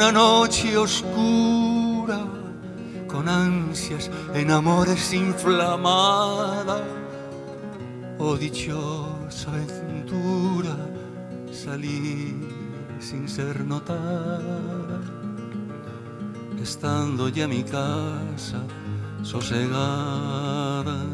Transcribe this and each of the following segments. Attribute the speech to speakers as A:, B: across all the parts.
A: una noche oscura, con ansias en amores inflamada. Oh dichosa ventura, salí sin ser notada, estando ya mi casa sosegada,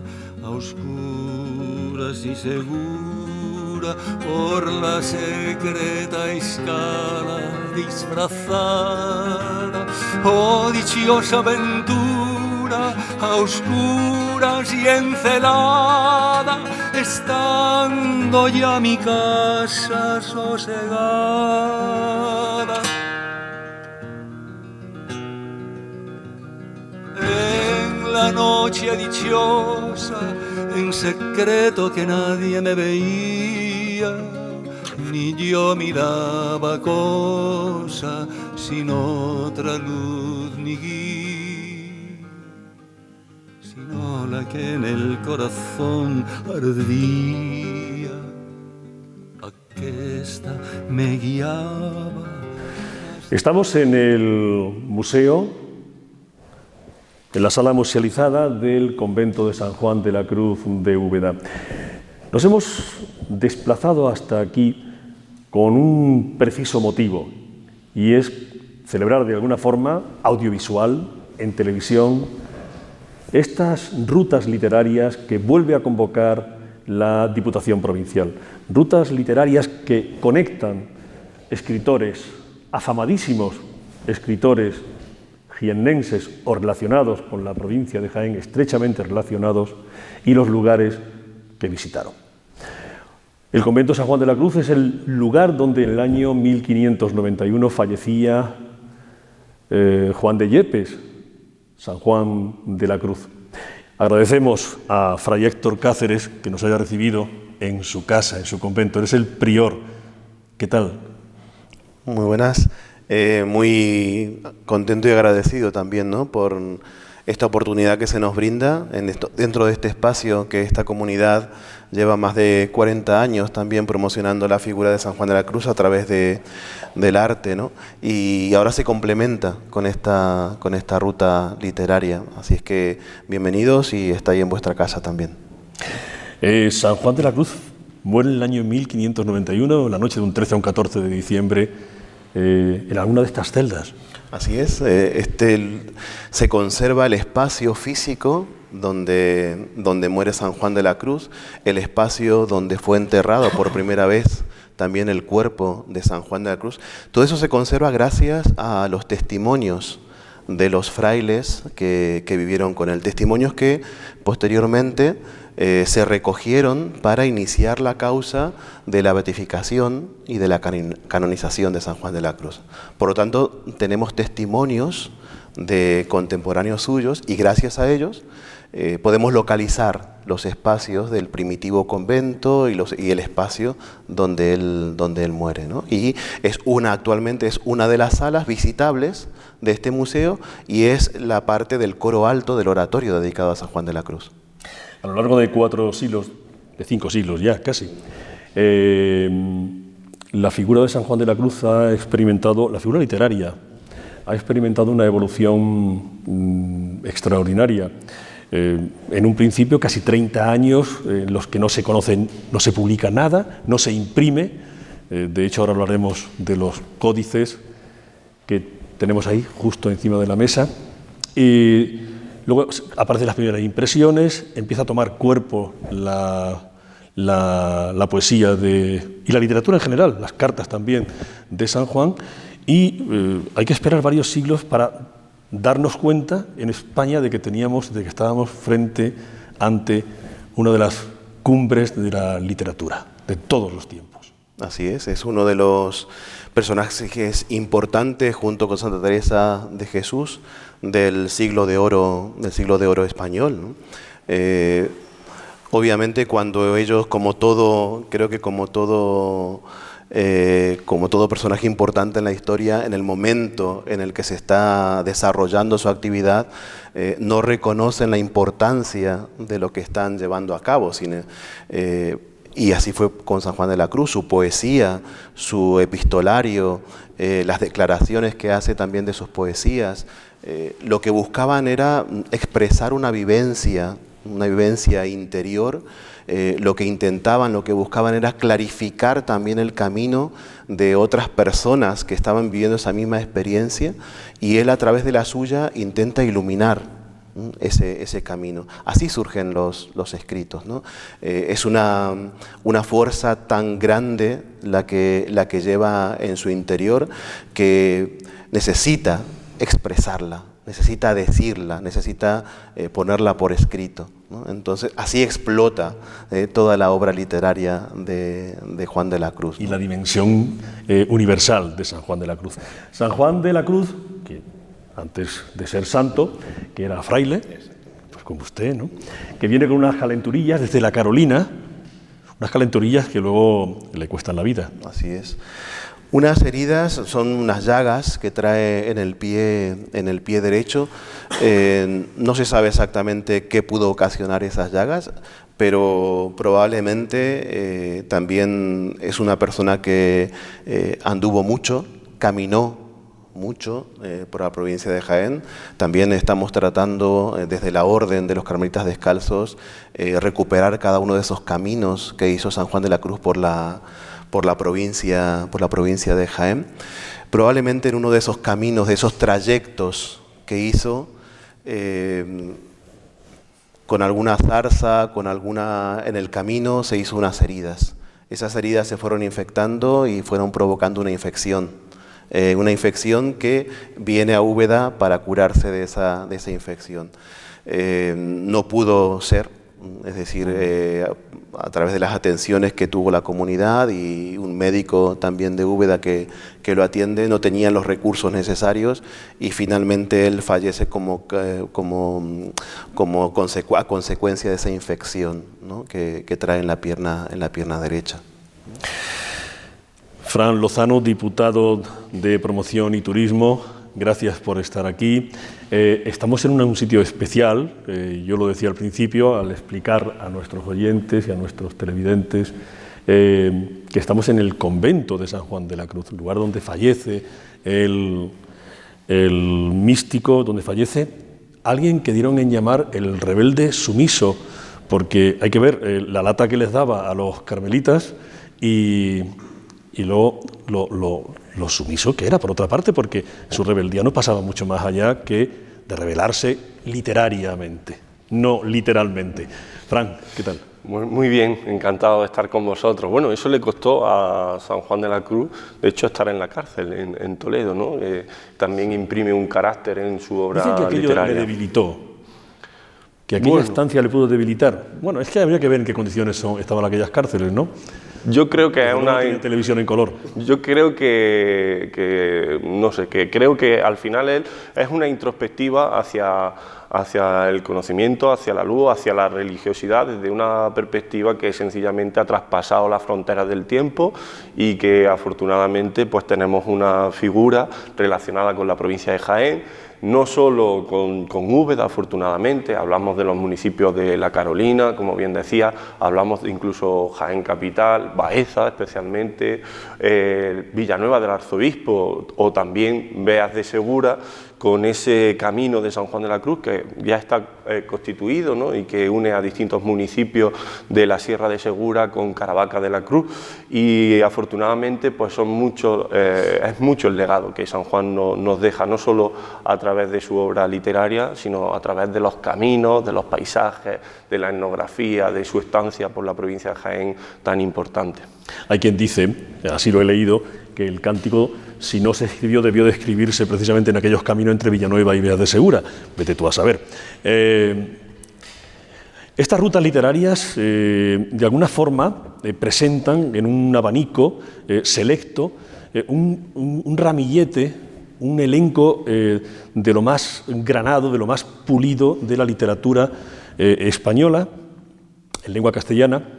A: a oscuras y segura, por la secreta escala disfrazada. Oh dichosa ventura, a oscuras y encelada, estando ya mi casa sosegada. En la noche dichosa, en secreto que nadie me veía, ni yo miraba cosa sin otra luz ni guía, sino la que en el corazón ardía. Aquesta me guiaba.
B: Estamos en el museo, en la sala musealizada del convento de San Juan de la Cruz de Úbeda. Nos hemos desplazado hasta aquí con un preciso motivo, y es celebrar de alguna forma audiovisual, en televisión, estas rutas literarias que vuelve a convocar la Diputación Provincial. Rutas literarias que conectan escritores, afamadísimos escritores jiennenses o relacionados con la provincia de Jaén, estrechamente relacionados, y los lugares que visitaron. El convento de San Juan de la Cruz es el lugar donde en el año 1591 fallecía Juan de Yepes, San Juan de la Cruz. Agradecemos a Fray Héctor Cáceres que nos haya recibido en su casa, en su convento. Eres el prior. ¿Qué tal?
C: Muy buenas. Muy contento y agradecido también, ¿no?, por esta oportunidad que se nos brinda dentro de este espacio que esta comunidad lleva más de 40 años también promocionando la figura de San Juan de la Cruz a través del arte, ¿no? Y ahora se complementa con esta ruta literaria. Así es que bienvenidos, y está ahí en vuestra casa también.
B: San Juan de la Cruz muere en el año 1591, la noche de un 13 a un 14 de diciembre, en alguna de estas celdas.
C: Así es, se conserva el espacio físico donde muere San Juan de la Cruz, el espacio donde fue enterrado por primera vez también el cuerpo de San Juan de la Cruz. Todo eso se conserva gracias a los testimonios de los frailes que vivieron con él, testimonios que posteriormente se recogieron para iniciar la causa de la beatificación y de la canonización de San Juan de la Cruz. Por lo tanto, tenemos testimonios de contemporáneos suyos, y gracias a ellos podemos localizar los espacios del primitivo convento y el espacio donde él muere, ¿no? Y actualmente es una de las salas visitables de este museo, y es la parte del coro alto del oratorio dedicado a San Juan de la Cruz.
B: A lo largo de 4 siglos, de 5 siglos ya casi, la figura de San Juan de la Cruz la figura literaria, ha experimentado una evolución extraordinaria. En un principio, casi 30 años en los que no se conocen, no se publica nada, no se imprime. De hecho, ahora hablaremos de los códices que tenemos ahí justo encima de la mesa. Y luego aparecen las primeras impresiones, empieza a tomar cuerpo la poesía y la literatura en general, las cartas también de San Juan, y hay que esperar varios siglos para darnos cuenta en España de que estábamos ante una de las cumbres de la literatura de todos los tiempos.
C: Así es uno de los personajes importantes, junto con Santa Teresa de Jesús, del siglo de oro español, ¿no? Obviamente, cuando ellos, como todo personaje importante en la historia, en el momento en el que se está desarrollando su actividad, no reconocen la importancia de lo que están llevando a cabo, sino Y así fue con San Juan de la Cruz, su poesía, su epistolario, las declaraciones que hace también de sus poesías. Lo que buscaban era expresar una vivencia interior. Lo que intentaban, lo que buscaban era clarificar también el camino de otras personas que estaban viviendo esa misma experiencia, y él a través de la suya intenta iluminar ese camino. Así surgen los escritos, ¿no? Es una fuerza tan grande la que lleva en su interior, que necesita expresarla, necesita decirla, necesita ponerla por escrito, ¿no? Entonces así explota toda la obra literaria de Juan de la Cruz, ¿no?
B: Y la dimensión universal de San Juan de la Cruz. San Juan de la Cruz, que antes de ser santo, que era fraile, pues como usted, ¿no? Que viene con unas calenturillas desde la Carolina, unas calenturillas que luego le cuestan la vida.
C: Así es. Unas heridas son unas llagas que trae en el pie derecho. No se sabe exactamente qué pudo ocasionar esas llagas, pero probablemente también es una persona que anduvo mucho, caminó mucho por la provincia de Jaén. También estamos tratando desde la Orden de los Carmelitas Descalzos recuperar cada uno de esos caminos que hizo San Juan de la Cruz por la provincia de Jaén. Probablemente en uno de esos caminos, de esos trayectos que hizo, con alguna zarza, en el camino se hizo unas heridas. Esas heridas se fueron infectando y fueron provocando una infección que viene a Úbeda para curarse de esa infección. No pudo ser, es decir, a través de las atenciones que tuvo la comunidad y un médico también de Úbeda que lo atiende, no tenían los recursos necesarios, y finalmente él fallece a consecuencia de esa infección, ¿no? que trae en la pierna derecha.
B: Fran Lozano, diputado de Promoción y Turismo, gracias por estar aquí. Estamos en un sitio especial, yo lo decía al principio, al explicar a nuestros oyentes y a nuestros televidentes que estamos en el convento de San Juan de la Cruz, lugar donde fallece el místico, donde fallece alguien que dieron en llamar el rebelde sumiso, porque hay que ver la lata que les daba a los carmelitas y lo sumiso que era, por otra parte, porque su rebeldía no pasaba mucho más allá que de rebelarse literariamente, no literalmente. Fran, ¿qué tal?
D: Muy bien, encantado de estar con vosotros. Bueno, eso le costó a San Juan de la Cruz, de hecho, estar en la cárcel, en Toledo, ¿no? También imprime un carácter en su obra
B: literaria. Dicen que aquello le debilitó, que aquella estancia le pudo debilitar. Bueno, es que habría que ver en qué condiciones estaban aquellas cárceles, ¿no?
D: Yo creo que
B: no tiene televisión en color.
D: Yo creo creo que al final él es una introspectiva hacia el conocimiento, hacia la luz, hacia la religiosidad, desde una perspectiva que sencillamente ha traspasado las fronteras del tiempo, y que afortunadamente pues tenemos una figura relacionada con la provincia de Jaén, no solo con Úbeda, afortunadamente, hablamos de los municipios de la Carolina, como bien decía, hablamos de incluso Jaén Capital, Baeza especialmente, Villanueva del Arzobispo, o también Beas de Segura, con ese camino de San Juan de la Cruz que ya está constituido, ¿no? Y que une a distintos municipios de la Sierra de Segura con Caravaca de la Cruz, y afortunadamente pues es mucho el legado que San Juan nos deja, no solo a través de su obra literaria, sino a través de los caminos, de los paisajes, de la etnografía, de su estancia por la provincia de Jaén tan importante.
B: Hay quien dice, así lo he leído, que el cántico, si no se escribió, debió de escribirse precisamente en aquellos caminos entre Villanueva y Beas de Segura. Vete tú a saber. Estas rutas literarias, de alguna forma, presentan en un abanico selecto un ramillete, un elenco de lo más granado, de lo más pulido de la literatura española, en lengua castellana,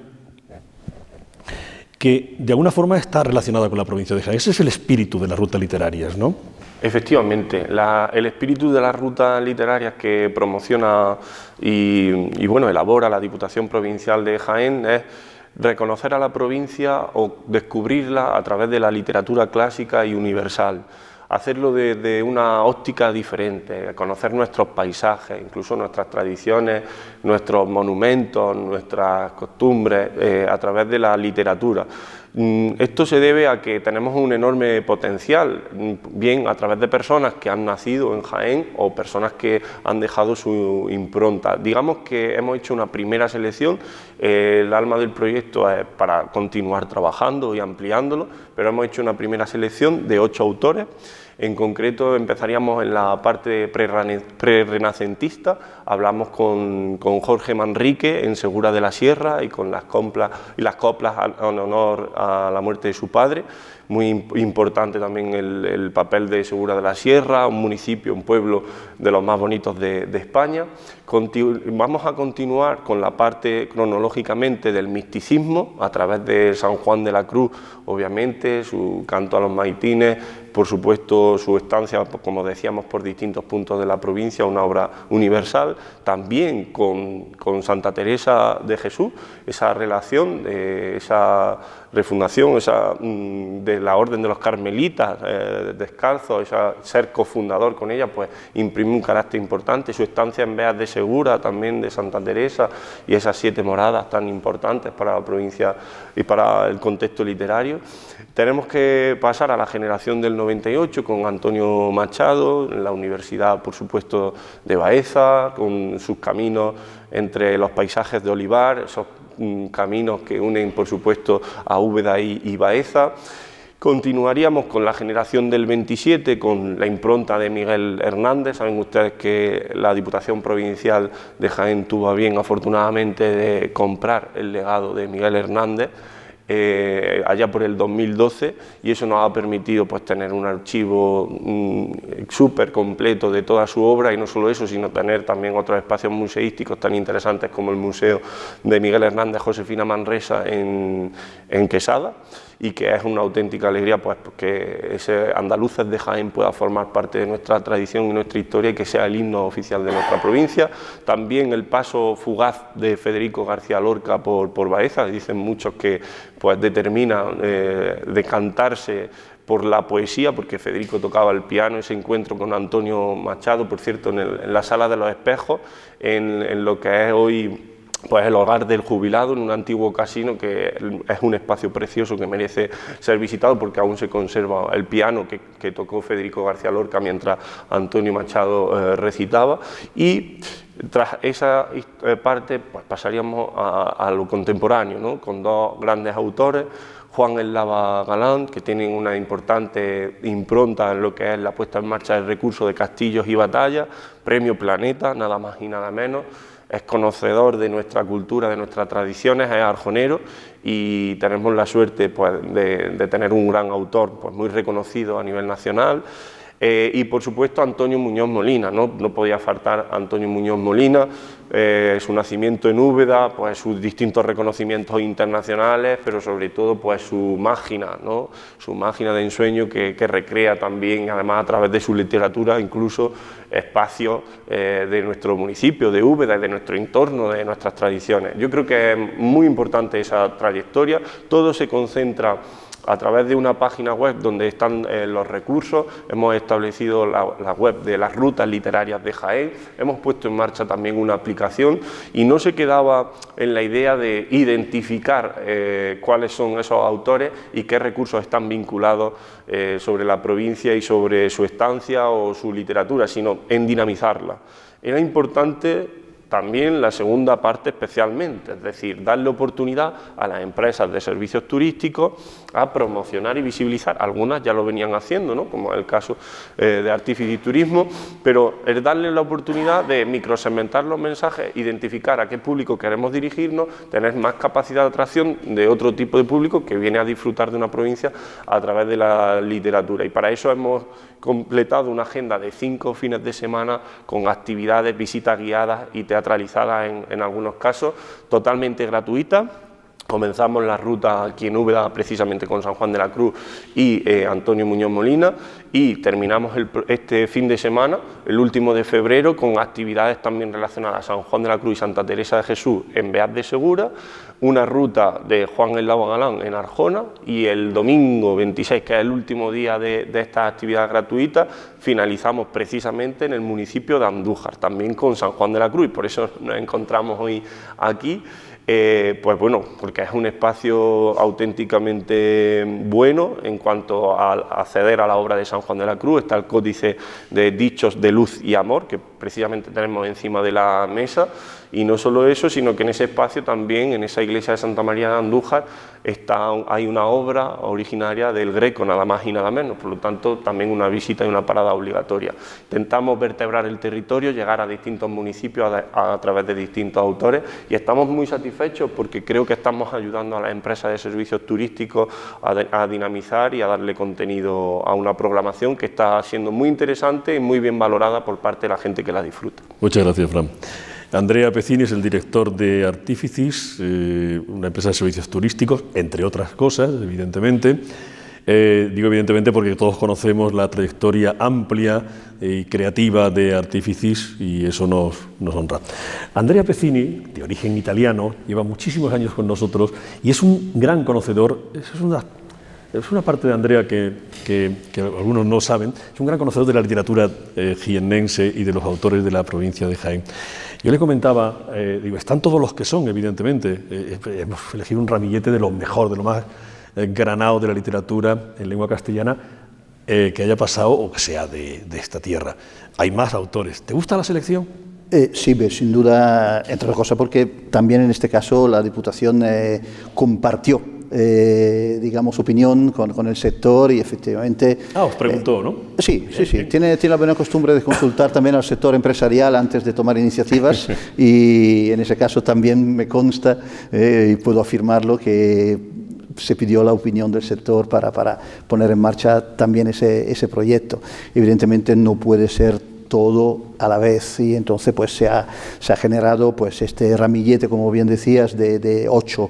B: que de alguna forma está relacionada con la provincia de Jaén. Ese es el espíritu de las rutas literarias, ¿no?
D: Efectivamente, el espíritu de las rutas literarias que promociona y bueno, elabora la Diputación Provincial de Jaén es reconocer a la provincia o descubrirla a través de la literatura clásica y universal. Hacerlo de una óptica diferente, conocer nuestros paisajes, incluso nuestras tradiciones, nuestros monumentos, nuestras costumbres, a través de la literatura. Esto se debe a que tenemos un enorme potencial, bien a través de personas que han nacido en Jaén o personas que han dejado su impronta. Digamos que hemos hecho una primera selección, el alma del proyecto es para continuar trabajando y ampliándolo, pero hemos hecho una primera selección de 8 autores. En concreto empezaríamos en la parte prerrenacentista, hablamos con Jorge Manrique en Segura de la Sierra y con las coplas en honor a la muerte de su padre. Muy importante también el papel de Segura de la Sierra, un municipio, un pueblo de los más bonitos de España. Vamos a continuar con la parte cronológicamente del misticismo a través de San Juan de la Cruz, obviamente, su canto a los maitines, por supuesto su estancia, como decíamos, por distintos puntos de la provincia, una obra universal, también con Santa Teresa de Jesús, esa relación, esa refundación, de la Orden de los Carmelitas descalzos, ser cofundador con ella, pues imprime un carácter importante, su estancia en Beas de Segura, también de Santa Teresa, y esas 7 moradas tan importantes para la provincia y para el contexto literario. Tenemos que pasar a la generación del 98 con Antonio Machado, en la Universidad, por supuesto, de Baeza, con sus caminos entre los paisajes de olivar, esos caminos que unen, por supuesto, a Úbeda y Baeza. Continuaríamos con la generación del 27, con la impronta de Miguel Hernández. Saben ustedes que la Diputación Provincial de Jaén tuvo a bien, afortunadamente, de comprar el legado de Miguel Hernández allá por el 2012, y eso nos ha permitido pues tener un archivo súper completo de toda su obra, y no solo eso, sino tener también otros espacios museísticos tan interesantes como el Museo de Miguel Hernández Josefina Manresa en Quesada, y que es una auténtica alegría pues que ese Andaluces de Jaén pueda formar parte de nuestra tradición y nuestra historia, y que sea el himno oficial de nuestra provincia. También el paso fugaz de Federico García Lorca por Baeza, dicen muchos que pues determina decantarse por la poesía, porque Federico tocaba el piano, ese encuentro con Antonio Machado, por cierto, en la Sala de los Espejos, en lo que es hoy pues el hogar del jubilado, en un antiguo casino, que es un espacio precioso que merece ser visitado, porque aún se conserva el piano que tocó Federico García Lorca mientras Antonio Machado recitaba. Y tras esa parte pues pasaríamos a lo contemporáneo, ¿no? Con 2 grandes autores, Juan Eslava Galán, que tienen una importante impronta en lo que es la puesta en marcha del recurso de castillos y batallas, Premio Planeta, nada más y nada menos. Es conocedor de nuestra cultura, de nuestras tradiciones, es arjonero, y tenemos la suerte pues, de tener un gran autor pues, muy reconocido a nivel nacional. Y por supuesto Antonio Muñoz Molina, no podía faltar Antonio Muñoz Molina, su nacimiento en Úbeda, pues sus distintos reconocimientos internacionales, pero sobre todo pues su máquina, ¿no? Su máquina de ensueño que recrea también, además a través de su literatura, incluso espacios de nuestro municipio, de Úbeda, y de nuestro entorno, de nuestras tradiciones. Yo creo que es muy importante esa trayectoria, todo se concentra a través de una página web donde están los recursos. Hemos establecido la web de las rutas literarias de Jaén, hemos puesto en marcha también una aplicación, y no se quedaba en la idea de identificar cuáles son esos autores y qué recursos están vinculados sobre la provincia y sobre su estancia o su literatura, sino en dinamizarla. Era importante también la segunda parte especialmente, es decir, darle oportunidad a las empresas de servicios turísticos a promocionar y visibilizar. Algunas ya lo venían haciendo, ¿no? Como es el caso de Artífice y Turismo, pero es darle la oportunidad de microsegmentar los mensajes, identificar a qué público queremos dirigirnos, tener más capacidad de atracción de otro tipo de público que viene a disfrutar de una provincia a través de la literatura. Y para eso hemos completado una agenda de 5 fines de semana con actividades, visitas guiadas y teatralizadas en algunos casos, totalmente gratuitas, Comenzamos la ruta aquí en Úbeda precisamente con San Juan de la Cruz y Antonio Muñoz Molina, y terminamos este fin de semana, el último de febrero, con actividades también relacionadas a San Juan de la Cruz y Santa Teresa de Jesús en Beat de Segura, una ruta de Juan el Lago Galán en Arjona, y el domingo 26, que es el último día de estas actividades gratuitas, finalizamos precisamente en el municipio de Andújar, también con San Juan de la Cruz, y por eso nos encontramos hoy aquí. Pues bueno, porque es un espacio auténticamente bueno en cuanto a acceder a la obra de San Juan de la Cruz. Está el Códice de Dichos de Luz y Amor, que precisamente tenemos encima de la mesa, y no solo eso, sino que en ese espacio también, en esa iglesia de Santa María de Andújar, hay una obra originaria del Greco, nada más y nada menos, por lo tanto también una visita y una parada obligatoria. Intentamos vertebrar el territorio, llegar a distintos municipios a través de distintos autores, y estamos muy satisfechos porque creo que estamos ayudando a las empresas de servicios turísticos a dinamizar y a darle contenido a una programación que está siendo muy interesante y muy bien valorada por parte de la gente que la disfruta.
B: Muchas gracias, Fran. Andrea Pezzini es el director de Artificis, una empresa de servicios turísticos, entre otras cosas, evidentemente. Digo evidentemente porque todos conocemos la trayectoria amplia y creativa de Artificis, y eso nos honra. Andrea Pezzini, de origen italiano, lleva muchísimos años con nosotros y es un gran conocedor. Es una parte de Andrea que algunos no saben. Es un gran conocedor de la literatura jiennense y de los autores de la provincia de Jaén. Yo le comentaba, digo, están todos los que son, evidentemente. Hemos elegido un ramillete de lo mejor, de lo más granado de la literatura en lengua castellana que haya pasado o que sea de esta tierra. Hay más autores. ¿Te gusta la selección?
E: Sí, sin duda, entre otras cosas, porque también en este caso la Diputación compartió, digamos, opinión con el sector, y efectivamente...
B: os preguntó, ¿no?
E: Sí. Tiene la buena costumbre de consultar también al sector empresarial antes de tomar iniciativas y en ese caso también me consta y puedo afirmarlo que se pidió la opinión del sector para poner en marcha también ese proyecto. Evidentemente no puede ser todo a la vez, y entonces pues se ha generado pues este ramillete, como bien decías, de 8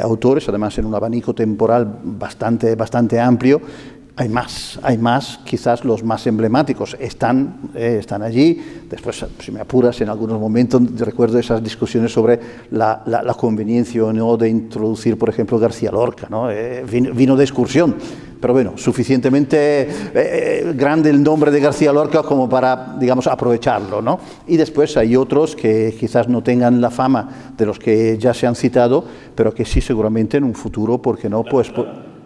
E: autores, además en un abanico temporal bastante amplio. Hay más, quizás los más emblemáticos están allí. Después, si me apuras, en algunos momentos recuerdo esas discusiones sobre la conveniencia o no de introducir, por ejemplo, García Lorca, ¿no? Vino de excursión, pero bueno, suficientemente grande el nombre de García Lorca como para, digamos, aprovecharlo, ¿no? Y después hay otros que quizás no tengan la fama de los que ya se han citado, pero que sí seguramente en un futuro, ¿por qué no? Pues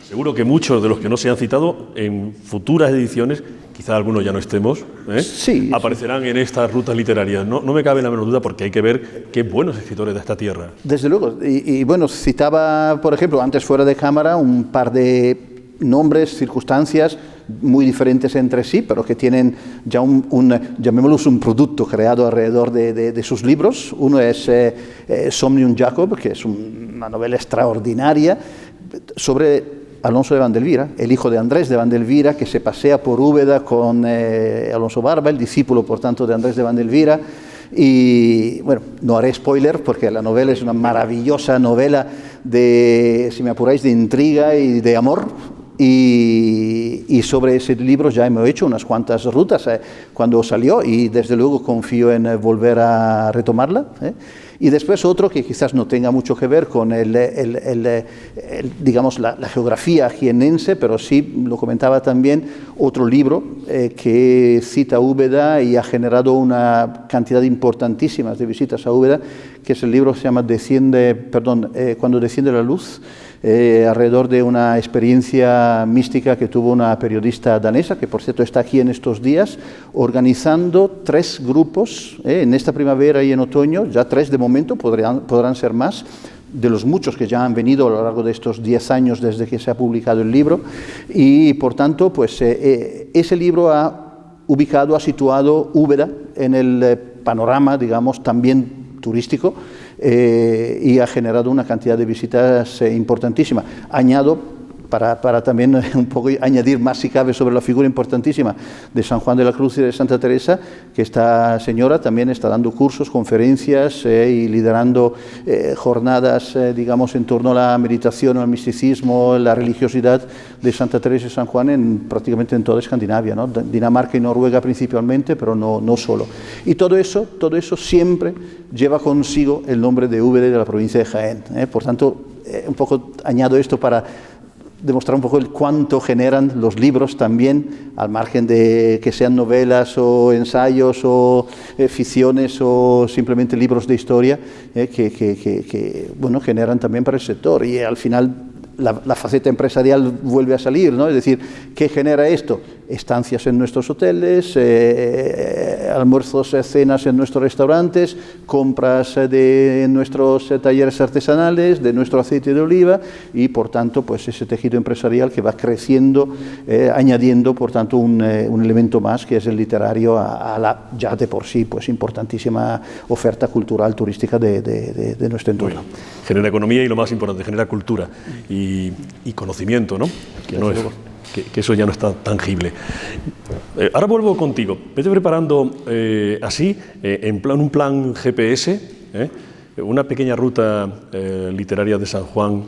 B: seguro que muchos de los que no se han citado en futuras ediciones, quizá algunos ya no estemos,
E: sí,
B: aparecerán en estas rutas literarias. No me cabe la menor duda, porque hay que ver qué buenos escritores de esta tierra.
E: Desde luego. Y bueno, citaba, por ejemplo, antes fuera de cámara, un par de nombres, circunstancias muy diferentes entre sí, pero que tienen ya llamémoslo un producto creado alrededor de sus libros. Uno es Somnium Jacob, que es una novela extraordinaria sobre Alonso de Vandelvira, el hijo de Andrés de Vandelvira, que se pasea por Úbeda con Alonso Barba, el discípulo, por tanto, de Andrés de Vandelvira. Y bueno, no haré spoiler porque la novela es una maravillosa novela si me apuráis, de intriga y de amor. Y sobre ese libro ya hemos hecho unas cuantas rutas cuando salió, y desde luego confío en volver a retomarla. Y después otro que quizás no tenga mucho que ver con digamos, la geografía jiennense, pero sí, lo comentaba también, otro libro que cita Úbeda y ha generado una cantidad importantísima de visitas a Úbeda, que es el libro que se llama Cuando desciende la luz, alrededor de una experiencia mística que tuvo una periodista danesa, que por cierto está aquí en estos días, organizando 3 grupos, en esta primavera y en otoño, ya 3 de momento, podrán ser más, de los muchos que ya han venido a lo largo de estos 10 años desde que se ha publicado el libro, y por tanto, pues ese libro ha situado Úbeda en el panorama, digamos, también turístico, y ha generado una cantidad de visitas importantísima. Añado para también un poco añadir más si cabe sobre la figura importantísima de San Juan de la Cruz y de Santa Teresa, que esta señora también está dando cursos, conferencias y liderando jornadas, digamos, en torno a la meditación, al misticismo, la religiosidad de Santa Teresa y San Juan prácticamente en toda Escandinavia, ¿no? Dinamarca y Noruega principalmente, pero no solo. Y todo eso siempre lleva consigo el nombre de Úbeda de la provincia de Jaén. Por tanto, un poco añado esto para demostrar un poco el cuánto generan los libros también, al margen de que sean novelas o ensayos o ficciones o simplemente libros de historia, que bueno, generan también para el sector. Y al final la faceta empresarial vuelve a salir, ¿no? Es decir, ¿qué genera esto? Estancias en nuestros hoteles, almuerzos, cenas en nuestros restaurantes, compras de nuestros talleres artesanales, de nuestro aceite de oliva y, por tanto, pues ese tejido empresarial que va creciendo, añadiendo, por tanto, un elemento más que es el literario a la ya de por sí pues importantísima oferta cultural turística de nuestro entorno.
B: Bueno, genera economía y, lo más importante, genera cultura y conocimiento, ¿no? Que eso ya no está tangible. Ahora vuelvo contigo. Vete preparando así, un plan GPS, una pequeña ruta literaria de San Juan.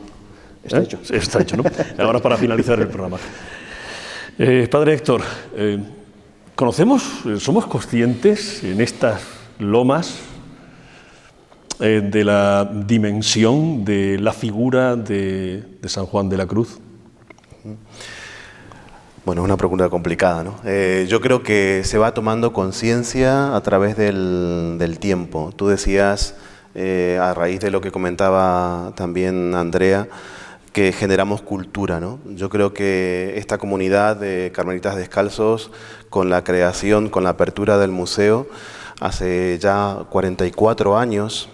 E: Está hecho.
B: Está hecho, ¿no? Ahora para finalizar el programa. Padre Héctor, somos conscientes en estas lomas de la dimensión de la figura de San Juan de la Cruz?
C: Bueno, es una pregunta complicada, ¿no? Yo creo que se va tomando conciencia a través del tiempo. Tú decías, a raíz de lo que comentaba también Andrea, que generamos cultura, ¿no? Yo creo que esta comunidad de Carmelitas Descalzos, con la creación, con la apertura del museo, hace ya 44 años,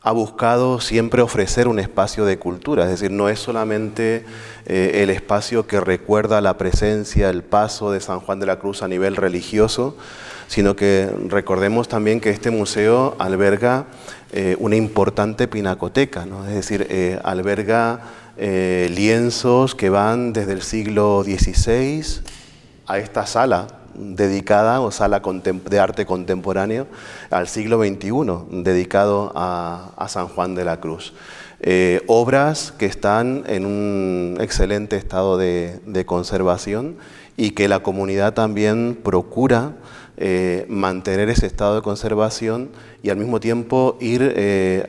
C: ha buscado siempre ofrecer un espacio de cultura, es decir, no es solamente el espacio que recuerda la presencia, el paso de San Juan de la Cruz a nivel religioso, sino que recordemos también que este museo alberga una importante pinacoteca, ¿no? Es decir, alberga lienzos que van desde el siglo XVI a esta sala dedicada, o sala de arte contemporáneo, al siglo XXI, dedicado a San Juan de la Cruz. Obras que están en un excelente estado de conservación y que la comunidad también procura mantener ese estado de conservación y al mismo tiempo ir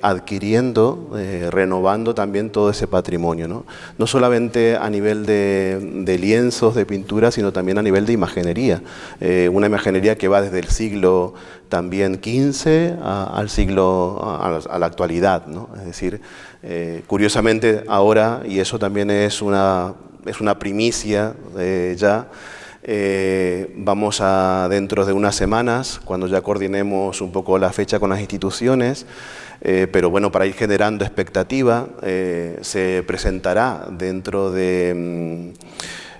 C: adquiriendo, renovando también todo ese patrimonio, ¿no? No solamente a nivel de lienzos, de pintura, sino también a nivel de imaginería. Una imaginería que va desde el siglo también XV a la actualidad, ¿no? Es decir, curiosamente ahora, y eso también es una primicia ya, vamos a, dentro de unas semanas, cuando ya coordinemos un poco la fecha con las instituciones, pero bueno, para ir generando expectativa, se presentará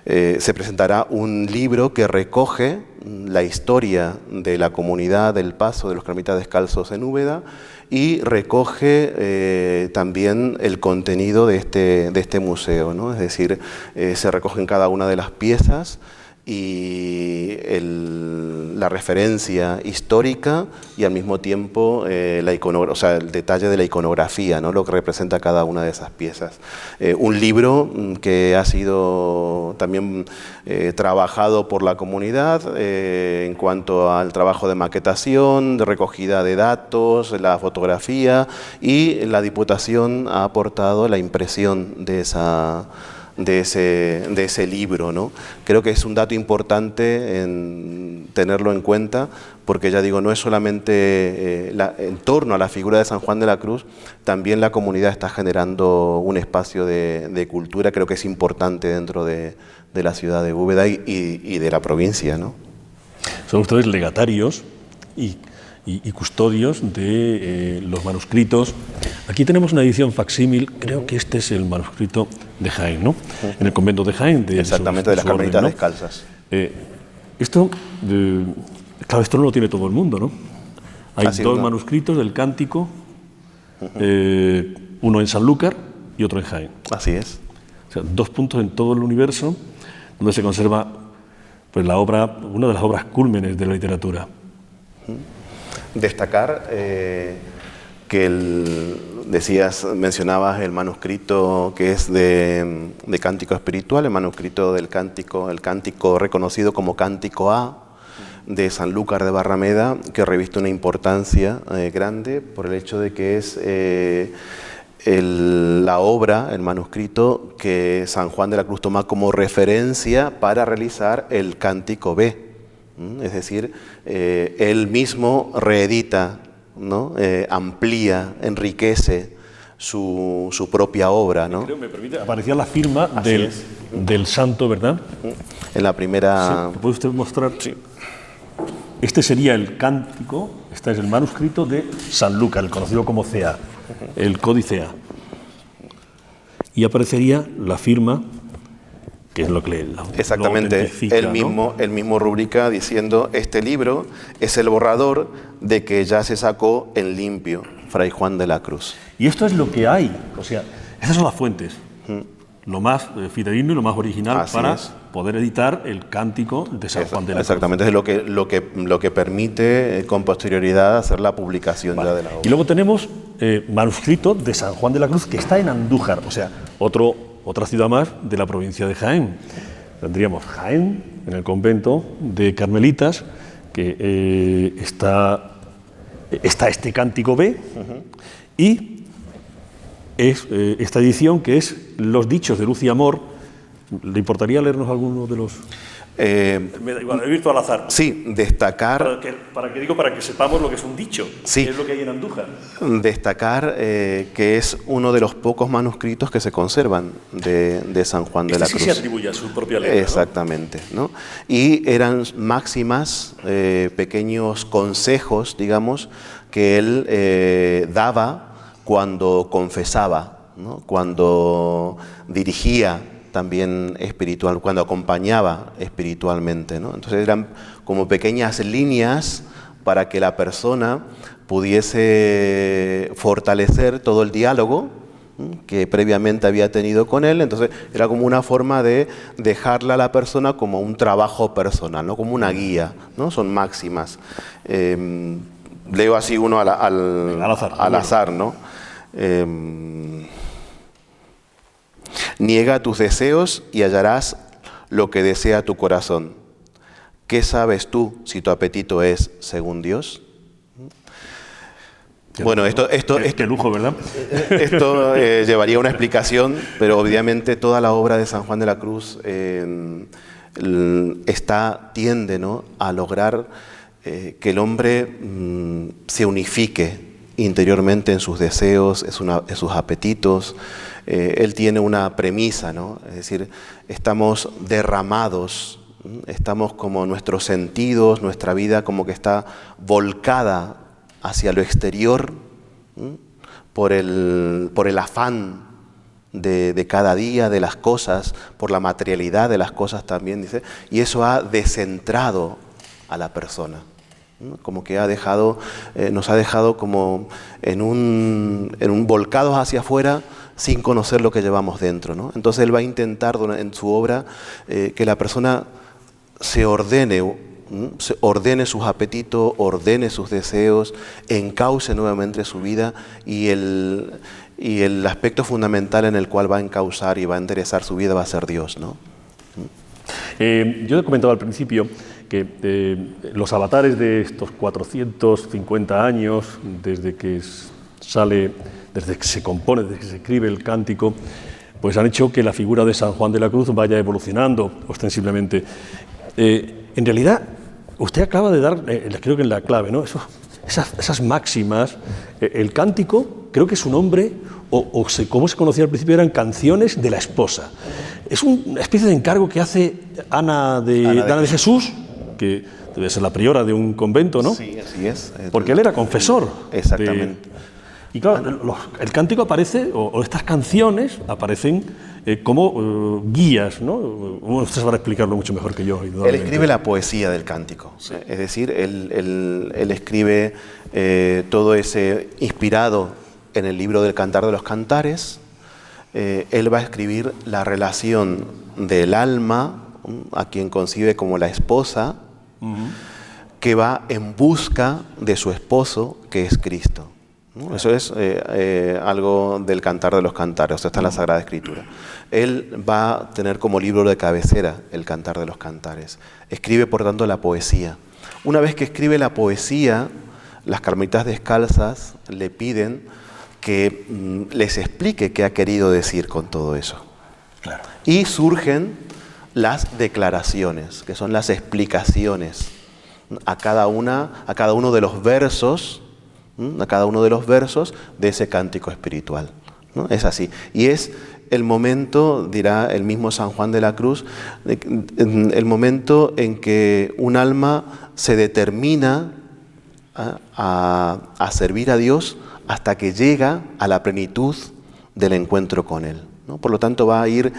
C: se presentará un libro que recoge la historia de la comunidad del Paso de los Carmelitas Descalzos en Úbeda y recoge también el contenido de este museo, ¿no? Es decir, se recogen cada una de las piezas y la referencia histórica y al mismo tiempo el detalle de la iconografía, ¿no? Lo que representa cada una de esas piezas. Un libro que ha sido también trabajado por la comunidad en cuanto al trabajo de maquetación, de recogida de datos, la fotografía, y la Diputación ha aportado la impresión de ese libro, ¿no? Creo que es un dato importante en tenerlo en cuenta, porque ya digo, no es solamente en torno a la figura de San Juan de la Cruz, también la comunidad está generando un espacio de cultura, creo que es importante dentro de la ciudad de Úbeda y de la provincia, ¿no?
B: Son ustedes legatarios y custodios de los manuscritos. Aquí tenemos una edición facsímil, creo que este es el manuscrito de Jaén, ¿no? En el convento de Jaén.
C: Exactamente, de las Carmelitas Descalzas.
B: Esto no lo tiene todo el mundo, ¿no? Hay dos manuscritos del Cántico, uno en Sanlúcar y otro en Jaén.
C: Así es.
B: O sea, 2 puntos en todo el universo donde se conserva pues, la obra, una de las obras cúlmenes de la literatura.
C: Destacar que mencionabas el manuscrito que es de cántico espiritual, el manuscrito del cántico, el cántico reconocido como Cántico A de Sanlúcar de Barrameda, que reviste una importancia grande por el hecho de que es la obra, el manuscrito que San Juan de la Cruz toma como referencia para realizar el Cántico B. Es decir, él mismo reedita, ¿no? Amplía, enriquece su propia obra, ¿no?
B: Creo, me permite, aparecía la firma del santo, ¿verdad?
C: En la primera...
B: Sí, ¿puede usted mostrar? Sí. Este sería el cántico, este es el manuscrito de Sanlúcar, el conocido como CA, el códice A. Y aparecería la firma, que es lo que
C: exactamente, él mismo rubrica diciendo: este libro es el borrador de que ya se sacó en limpio, Fray Juan de la Cruz.
B: Y esto es lo que hay, o sea, esas son las fuentes, lo más fidedigno y lo más original para poder editar el cántico de San Juan de la Cruz.
C: Exactamente, es lo que permite con posterioridad hacer la publicación ya de la obra.
B: Y luego tenemos manuscrito de San Juan de la Cruz, que está en Andújar, o sea, otra ciudad más de la provincia de Jaén. Tendríamos Jaén, en el convento de Carmelitas, que está este cántico B, y es esta edición que es Los dichos de luz y amor. ¿Le importaría leernos alguno de los...? Me da igual, he visto al azar.
C: Sí, destacar...
B: Para que sepamos lo que es un dicho,
C: sí,
B: que es lo que hay en Andújar.
C: Destacar que es uno de los pocos manuscritos que se conservan de San Juan de la Cruz.
B: Sí se atribuye a su propia letra,
C: exactamente, ¿no? Y eran máximas, pequeños consejos, digamos, que él daba cuando confesaba, ¿no? Cuando dirigía también espiritual, cuando acompañaba espiritualmente, ¿no? Entonces eran como pequeñas líneas para que la persona pudiese fortalecer todo el diálogo que previamente había tenido con él. Entonces era como una forma de dejarla a la persona como un trabajo personal, ¿no? Como una guía, ¿no? Son máximas. Leo así uno al azar, ¿no? Niega tus deseos y hallarás lo que desea tu corazón. ¿Qué sabes tú si tu apetito es según Dios? Bueno,
B: qué lujo, ¿verdad?
C: Esto llevaría una explicación, pero obviamente toda la obra de San Juan de la Cruz tiende, ¿no?, a lograr que el hombre se unifique interiormente en sus deseos, en sus apetitos. Él tiene una premisa, ¿no? Es decir, estamos derramados, estamos como nuestros sentidos, nuestra vida como que está volcada hacia lo exterior, por el afán de cada día, de las cosas, por la materialidad de las cosas también, dice, y eso ha descentrado a la persona. Como que nos ha dejado como en un volcados hacia afuera sin conocer lo que llevamos dentro, ¿no? Entonces él va a intentar en su obra que la persona se ordene sus apetitos, ordene sus deseos, encauce nuevamente su vida, y el aspecto fundamental en el cual va a encauzar y va a enderezar su vida va a ser Dios, ¿no?
B: Yo he comentado al principio que los avatares de estos 450 años, desde que se compone, desde que se escribe el cántico, pues han hecho que la figura de San Juan de la Cruz vaya evolucionando ostensiblemente. En realidad, usted acaba de dar, creo que en la clave, ¿no?, esas máximas. El cántico, creo que su nombre, como se conocía al principio, eran canciones de la esposa. Es una especie de encargo que hace Ana de Jesús, que debe ser la priora de un convento, ¿no?
C: Sí, así es.
B: Porque él era confesor.
C: Exactamente.
B: Y claro, el cántico aparece, o estas canciones aparecen como guías, ¿no? Ustedes van a explicarlo mucho mejor que yo.
C: Él escribe la poesía del cántico. Sí. Es decir, él escribe todo ese inspirado en el libro del Cantar de los Cantares, él va a escribir la relación del alma, a quien concibe como la esposa, que va en busca de su esposo, que es Cristo. ¿No? Eso es algo del Cantar de los Cantares, o sea, está en la Sagrada Escritura. Él va a tener como libro de cabecera el Cantar de los Cantares. Escribe, por tanto, la poesía. Una vez que escribe la poesía, las carmelitas descalzas le piden que les explique qué ha querido decir con todo eso.
B: Claro.
C: Y surgen las declaraciones, que son las explicaciones a cada uno de los versos, de ese cántico espiritual, ¿no? Es así. Y es el momento, dirá el mismo San Juan de la Cruz, el momento en que un alma se determina a servir a Dios hasta que llega a la plenitud del encuentro con Él, ¿no? Por lo tanto, va a ir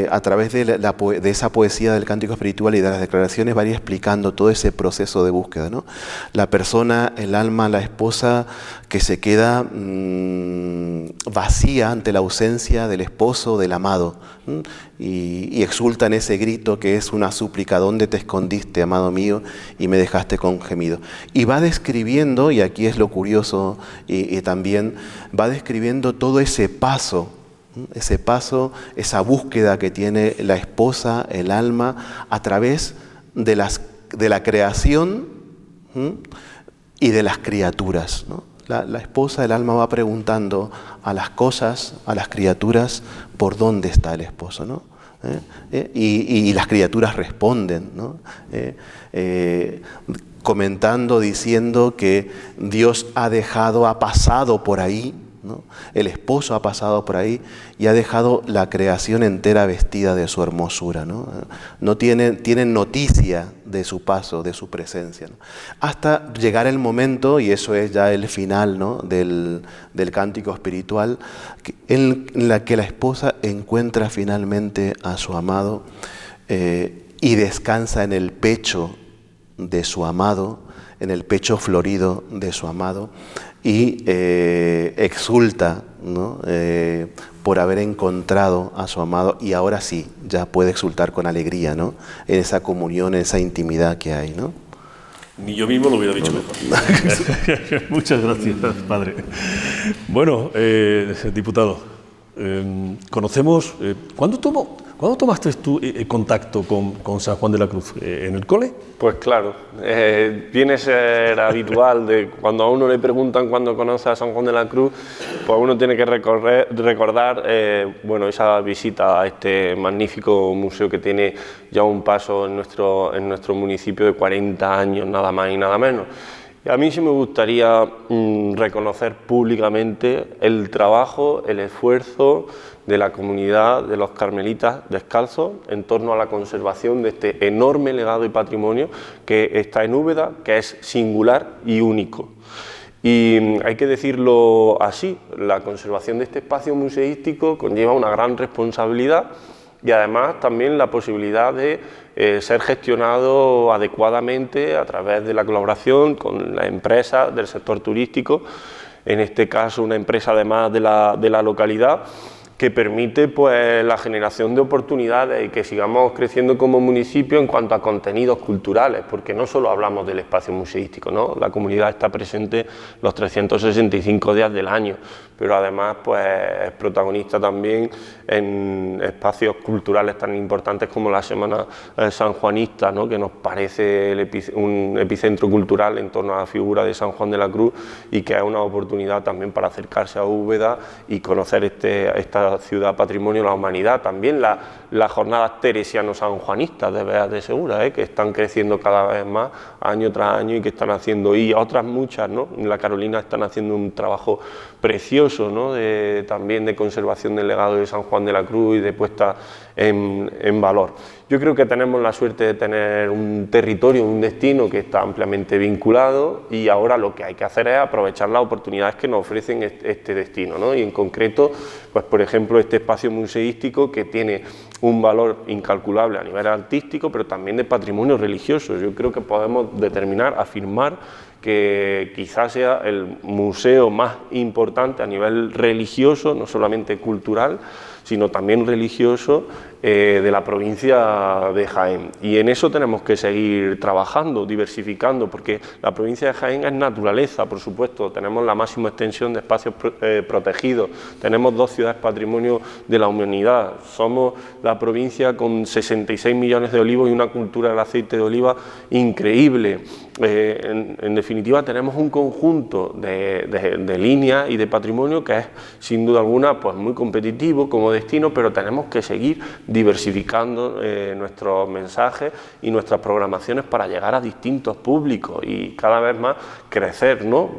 C: a través de esa poesía del cántico espiritual y de las declaraciones, va a ir explicando todo ese proceso de búsqueda, ¿no? La persona, el alma, la esposa que se queda vacía ante la ausencia del esposo, del amado, ¿no? Y exulta en ese grito que es una súplica: ¿dónde te escondiste, amado mío, y me dejaste con gemido? Y va describiendo, y aquí es lo curioso, y también va describiendo todo ese paso, esa búsqueda que tiene la esposa, el alma, a través de la creación y de las criaturas, ¿no? La esposa, el alma, va preguntando a las cosas, a las criaturas, por dónde está el esposo, ¿no? Y las criaturas responden, ¿no? Comentando, diciendo que Dios ha pasado por ahí, ¿no? El esposo ha pasado por ahí y ha dejado la creación entera vestida de su hermosura, ¿no? Tienen noticia de su paso, de su presencia, ¿no? Hasta llegar el momento, y eso es ya el final, ¿no? del cántico espiritual, en la que la esposa encuentra finalmente a su amado y descansa en el pecho de su amado, en el pecho florido de su amado, y exulta, ¿no? Por haber encontrado a su amado, y ahora sí, ya puede exultar con alegría, ¿no? En esa comunión, en esa intimidad que hay, ¿no?
B: Ni yo mismo lo hubiera dicho mejor. Muchas gracias, padre. Bueno, diputado, conocemos... ¿Cuándo tomaste tú contacto con San Juan de la Cruz? ¿En el cole?
D: Pues claro, viene a ser habitual de cuando a uno le preguntan cuándo conoce a San Juan de la Cruz, pues uno tiene que recordar esa visita a este magnífico museo que tiene ya un paso en nuestro municipio de 40 años, nada más y nada menos. Y a mí sí me gustaría reconocer públicamente el trabajo, el esfuerzo de la comunidad de los carmelitas descalzos en torno a la conservación de este enorme legado y patrimonio que está en Úbeda, que es singular y único. Y hay que decirlo así, la conservación de este espacio museístico conlleva una gran responsabilidad y además también la posibilidad de ser gestionado adecuadamente a través de la colaboración con las empresas del sector turístico, en este caso una empresa además de la localidad, que permite pues la generación de oportunidades y que sigamos creciendo como municipio en cuanto a contenidos culturales, porque no solo hablamos del espacio museístico, ¿no? La comunidad está presente los 365 días del año, pero además pues es protagonista también en espacios culturales tan importantes como la Semana Sanjuanista, ¿no? Que nos parece un epicentro cultural en torno a la figura de San Juan de la Cruz y que es una oportunidad también para acercarse a Úbeda y conocer esta ciudad patrimonio de la humanidad. También las jornadas teresiano-sanjuanistas de Beas de Segura, que están creciendo cada vez más año tras año y que están haciendo, y otras muchas, ¿no? En la Carolina están haciendo un trabajo precioso, ¿no? También de conservación del legado de San Juan de la Cruz y de puesta en valor. Yo creo que tenemos la suerte de tener un territorio, un destino que está ampliamente vinculado y ahora lo que hay que hacer es aprovechar las oportunidades que nos ofrecen este destino, ¿no? Y en concreto, pues por ejemplo, este espacio museístico que tiene un valor incalculable a nivel artístico, pero también de patrimonio religioso. Yo creo que podemos determinar, afirmar que quizás sea el museo más importante a nivel religioso, no solamente cultural, sino también religioso de la provincia de Jaén. Y en eso tenemos que seguir trabajando, diversificando, porque la provincia de Jaén es naturaleza, por supuesto, tenemos la máxima extensión de espacios protegidos, tenemos 2 ciudades patrimonio de la humanidad, somos la provincia con 66 millones de olivos y una cultura del aceite de oliva increíble. En definitiva, tenemos un conjunto de líneas y de patrimonio que es, sin duda alguna, pues muy competitivo como destino, pero tenemos que seguir diversificando nuestros mensajes y nuestras programaciones para llegar a distintos públicos y cada vez más crecer, ¿no?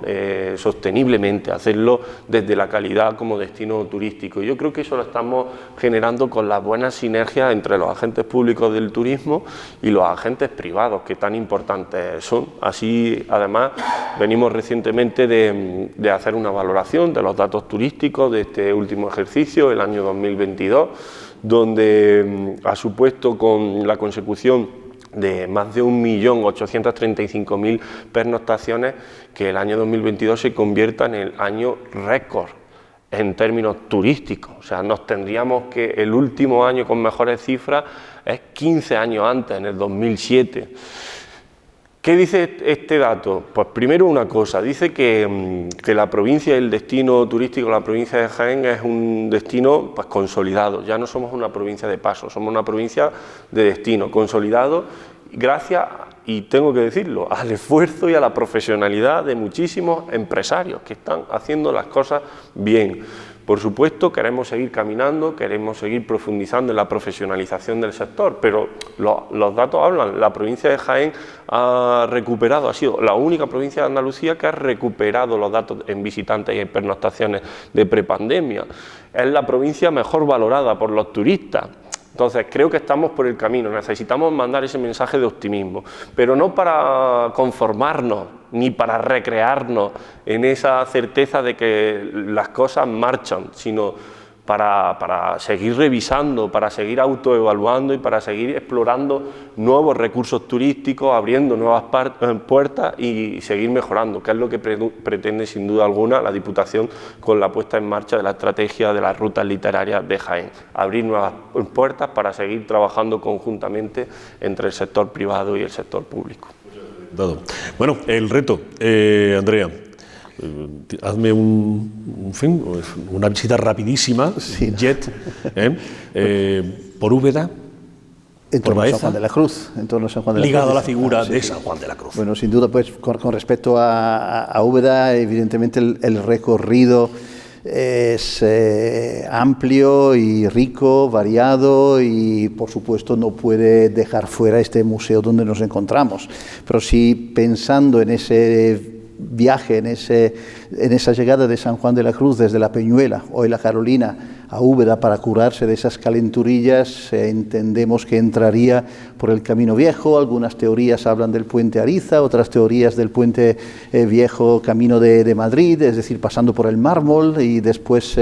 D: Sosteniblemente, hacerlo desde la calidad como destino turístico. Yo creo que eso lo estamos generando con las buenas sinergias entre los agentes públicos del turismo y los agentes privados, que tan importantes son. Así, además, venimos recientemente de hacer una valoración de los datos turísticos de este último ejercicio, el año 2022, donde ha supuesto con la consecución de más de 1.835.000 pernoctaciones que el año 2022 se convierta en el año récord en términos turísticos. O sea, nos tendríamos que el último año con mejores cifras es 15 años antes, en el 2007. ¿Qué dice este dato? Pues primero una cosa, dice que la provincia y el destino turístico de la provincia de Jaén es un destino pues consolidado, ya no somos una provincia de paso, somos una provincia de destino consolidado gracias, y tengo que decirlo, al esfuerzo y a la profesionalidad de muchísimos empresarios que están haciendo las cosas bien. Por supuesto, queremos seguir caminando, queremos seguir profundizando en la profesionalización del sector, pero los datos hablan. La provincia de Jaén ha recuperado, ha sido la única provincia de Andalucía que ha recuperado los datos en visitantes y en pernoctaciones de prepandemia. Es la provincia mejor valorada por los turistas. Entonces, creo que estamos por el camino, necesitamos mandar ese mensaje de optimismo, pero no para conformarnos ni para recrearnos en esa certeza de que las cosas marchan, sino para seguir revisando, para seguir autoevaluando y para seguir explorando nuevos recursos turísticos, abriendo nuevas puertas y seguir mejorando, que es lo que pretende sin duda alguna la Diputación con la puesta en marcha de la estrategia de las rutas literarias de Jaén. Abrir nuevas puertas para seguir trabajando conjuntamente entre el sector privado y el sector público.
B: Bueno, el reto, Andrea. Hazme una visita rapidísima, sí, jet, por Úbeda,
E: en torno a San Juan de la Cruz,
B: ligado a la figura de San Juan de la Cruz.
E: Bueno, sin duda, pues con respecto a Úbeda, evidentemente el recorrido es amplio y rico, variado y por supuesto no puede dejar fuera este museo donde nos encontramos. Pero sí, pensando en ese viaje, en esa llegada de San Juan de la Cruz desde la Peñuela, hoy la Carolina, a Úbeda para curarse de esas calenturillas, entendemos que entraría por el Camino Viejo. Algunas teorías hablan del puente Ariza, otras teorías del puente viejo Camino de Madrid, es decir, pasando por el Mármol y después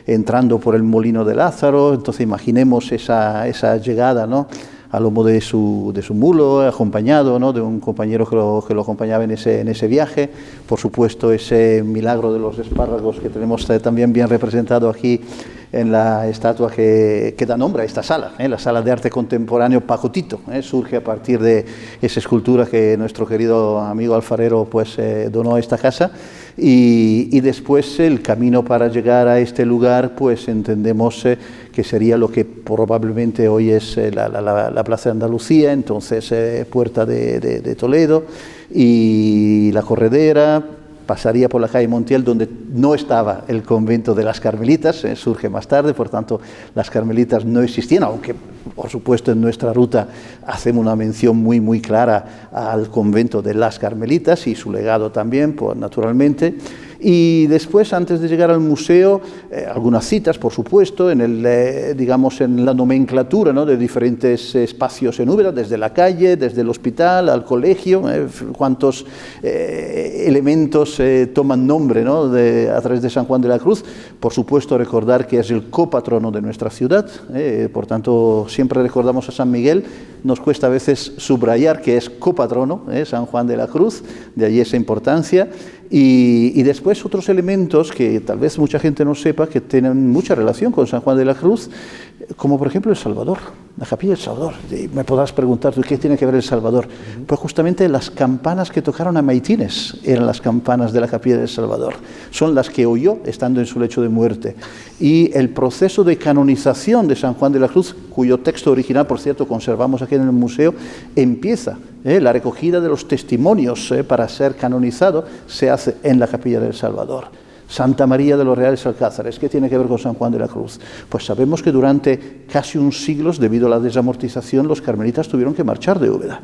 E: entrando por el Molino de Lázaro. Entonces imaginemos esa llegada, ¿no?, a lomo de su mulo, acompañado, ¿no?, de un compañero que lo acompañaba en ese viaje. Por supuesto, ese milagro de los espárragos que tenemos también bien representado aquí en la estatua que da nombre a esta sala, la Sala de Arte Contemporáneo Pacotito. Surge a partir de esa escultura que nuestro querido amigo alfarero pues, donó a esta casa. Y después el camino para llegar a este lugar, pues entendemos que sería lo que probablemente hoy es la Plaza de Andalucía, entonces Puerta de Toledo y la Corredera. Pasaría por la calle Montiel, donde no estaba el convento de las Carmelitas, surge más tarde, por tanto las Carmelitas no existían, aunque por supuesto en nuestra ruta hacemos una mención muy clara al convento de las Carmelitas y su legado también, pues, naturalmente. Y después, antes de llegar al museo, algunas citas, por supuesto, en la nomenclatura, ¿no?, de diferentes espacios en Úbeda, desde la calle, desde el hospital, al colegio, cuántos elementos toman nombre, ¿no?, a través de San Juan de la Cruz. Por supuesto, recordar que es el copatrono de nuestra ciudad, por tanto, siempre recordamos a San Miguel, nos cuesta a veces subrayar que es copatrono, San Juan de la Cruz, de allí esa importancia. Y después otros elementos que tal vez mucha gente no sepa que tienen mucha relación con San Juan de la Cruz, como por ejemplo el Salvador, la capilla del Salvador. Y me podrás preguntar, ¿qué tiene que ver el Salvador? Pues justamente las campanas que tocaron a Maitines eran las campanas de la capilla del Salvador. Son las que oyó estando en su lecho de muerte. Y el proceso de canonización de San Juan de la Cruz, cuyo texto original, por cierto, conservamos aquí en el museo, empieza. La recogida de los testimonios para ser canonizado se hace en la capilla del Salvador. Santa María de los Reales Alcázares, ¿qué tiene que ver con San Juan de la Cruz? Pues sabemos que durante casi un siglo, debido a la desamortización, los carmelitas tuvieron que marchar de Úbeda.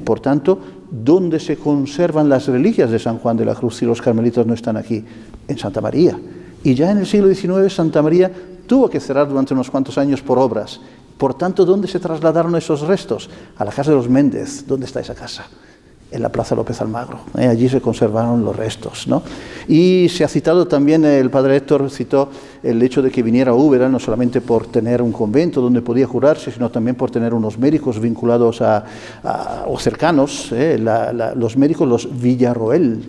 E: Por tanto, ¿dónde se conservan las reliquias de San Juan de la Cruz si los carmelitas no están aquí? En Santa María. Y ya en el siglo XIX Santa María tuvo que cerrar durante unos cuantos años por obras. Por tanto, ¿dónde se trasladaron esos restos? A la casa de los Méndez. ¿Dónde está esa casa? En la Plaza López Almagro. Allí se conservaron los restos, ¿no? Y se ha citado también, el padre Héctor citó el hecho de que viniera a Úbeda, no solamente por tener un convento donde podía jurarse, sino también por tener unos médicos vinculados o cercanos, los médicos, los Villarroel.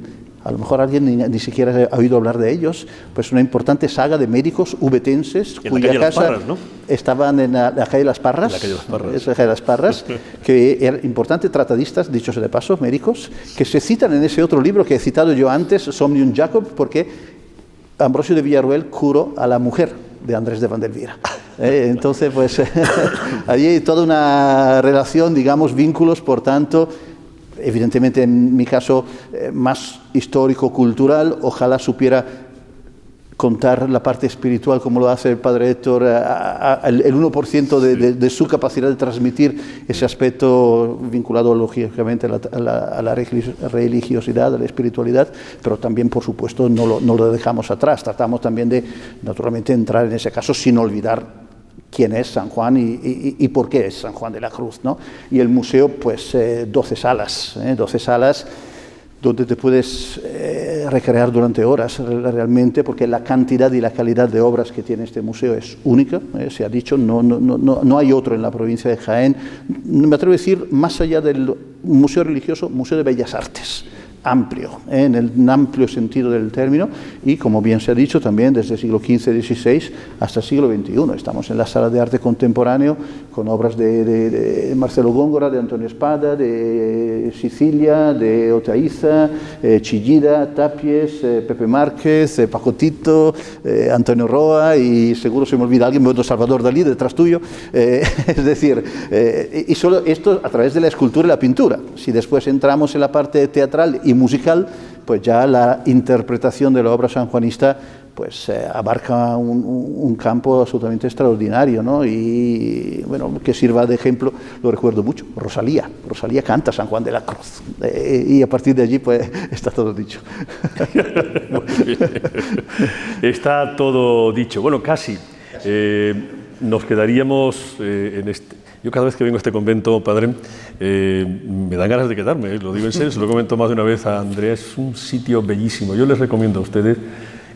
E: A lo mejor alguien ni siquiera ha oído hablar de ellos, pues una importante saga de médicos ubetenses cuya casa
B: Parras, ¿no?
E: Estaban en la calle Las Parras,
B: la calle Las Parras.
E: Es la calle Las Parras, que eran importantes tratadistas, dichos de paso, médicos, que se citan en ese otro libro que he citado yo antes, Somnium Jacob, porque Ambrosio de Villarroel curó a la mujer de Andrés de Vandelvira. Entonces, pues, allí hay toda una relación, digamos, vínculos, por tanto, evidentemente en mi caso más histórico-cultural, ojalá supiera contar la parte espiritual como lo hace el padre Héctor, el 1% de su capacidad de transmitir ese aspecto vinculado lógicamente a la religiosidad, a la espiritualidad, pero también por supuesto no lo dejamos atrás, tratamos también de naturalmente entrar en ese caso sin olvidar quién es San Juan y por qué es San Juan de la Cruz, ¿no? Y el museo, pues 12 salas donde te puedes recrear durante horas realmente, porque la cantidad y la calidad de obras que tiene este museo es única, se ha dicho, no hay otro en la provincia de Jaén. Me atrevo a decir, más allá del museo religioso, museo de bellas artes. Amplio, en el amplio sentido del término, y como bien se ha dicho también desde el siglo XV-XVI hasta el siglo XXI. Estamos en la sala de arte contemporáneo con obras de Marcelo Góngora, de Antonio Espada, de Sicilia, de Oteiza, Chillida, Tapies, Pepe Márquez, Pacotito, Antonio Roa, y seguro se me olvida alguien, otro Salvador Dalí detrás tuyo, es decir, y solo esto a través de la escultura y la pintura. Si después entramos en la parte teatral y musical, pues ya la interpretación de la obra sanjuanista pues abarca un campo absolutamente extraordinario, ¿no? Y bueno, que sirva de ejemplo, lo recuerdo mucho, Rosalía canta San Juan de la Cruz, y a partir de allí pues está todo dicho.
B: Muy bien. Está todo dicho, bueno, casi. Nos quedaríamos en este. Yo cada vez que vengo a este convento, padre, me dan ganas de quedarme, lo digo en serio, se lo comento más de una vez a Andrea, es un sitio bellísimo. Yo les recomiendo a ustedes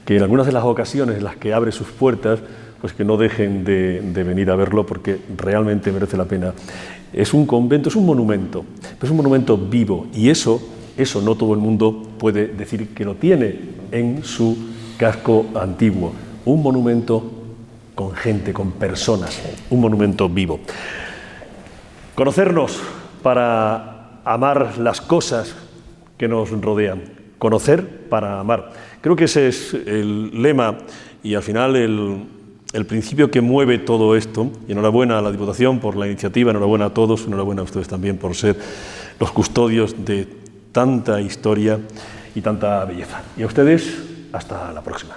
B: que en algunas de las ocasiones en las que abre sus puertas, pues que no dejen de venir a verlo, porque realmente merece la pena. Es un convento, es un monumento, pero es un monumento vivo, y eso no todo el mundo puede decir que lo tiene en su casco antiguo. Un monumento con gente, con personas, un monumento vivo. Conocernos para amar las cosas que nos rodean. Conocer para amar. Creo que ese es el lema y al final el principio que mueve todo esto. Y enhorabuena a la Diputación por la iniciativa, enhorabuena a todos, enhorabuena a ustedes también por ser los custodios de tanta historia y tanta belleza. Y a ustedes, hasta la próxima.